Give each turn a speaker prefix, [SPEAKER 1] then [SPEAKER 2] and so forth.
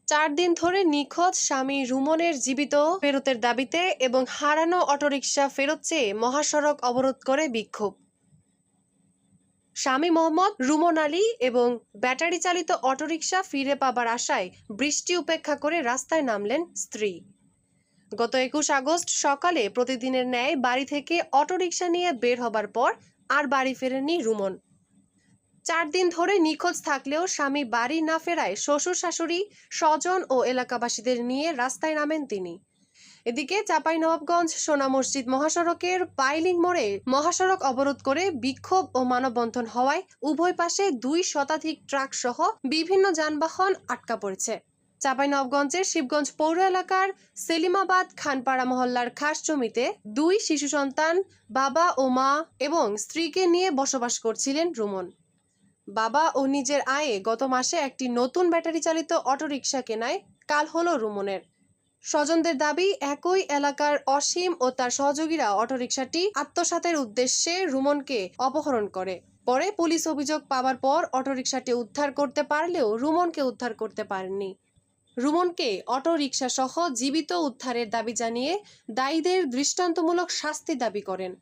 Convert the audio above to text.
[SPEAKER 1] 4 দিন ধরে নিখোঁজ স্বামী রুমনের জীবিত ফেরতের দাবিতে এবং হারানো অটোরিকশা ফেরত চেয়ে মহাসড়ক অবরোধ করে বিক্ষোভ। স্বামী মোহাম্মদ রুমন আলী এবং ব্যাটারি চালিত অটোরিকশা ফিরে পাবার আশায় বৃষ্টি উপেক্ষা করে রাস্তায় নামলেন স্ত্রী। গত 21 আগস্ট সকালে প্রতিদিনের ন্যায় বাড়ি থেকে অটোরিকশা নিয়ে বের হবার পর আর বাড়ি ফেরেননি রুমন। 4 দিন ধরে নিখোঁজ থাকলেও স্বামী বাড়ি না ফেরায় শ্বশুর শাশুড়ি, স্বজন ও এলাকাবাসীদের নিয়ে রাস্তায় নামেন তিনি। এদিকে চাঁপাইনবাবগঞ্জ সোনা মসজিদ মহাসড়কের পাইলিং মোড়ে মহাসড়ক অবরোধ করে বিক্ষোভ ও মানববন্ধন হওয়ায় উভয় পাশে 2 শতাধিক ট্রাক সহ বিভিন্ন যানবাহন আটকা পড়েছে। চাঁপাইনবাবগঞ্জের শিবগঞ্জ পৌর এলাকার সেলিমাবাদ খানপাড়া মহল্লার খাস জমিতে 2 শিশু সন্তান, বাবা ও মা এবং স্ত্রীকে নিয়ে বসবাস করছিলেন রুমন। বাবা ও নিজের আয়ে গত মাসে একটি নতুন ব্যাটারি চালিত অটোরিকশা কেনায় কাল হলো রুমনের। স্বজনদের দাবি, একই এলাকার অসীম ও তার সহযোগীরা অটোরিকশাটি আত্মসাতের উদ্দেশ্যে রুমনকে অপহরণ করে। পরে পুলিশ অভিযোগ পাওয়ার পর অটোরিকশাটি উদ্ধার করতে পারলেও রুমনকে উদ্ধার করতে পারেনি। রুমনকে অটোরিকশা সহ জীবিত উদ্ধারের দাবি জানিয়ে দায়ীদের দৃষ্টান্তমূলক শাস্তি দাবি করেন।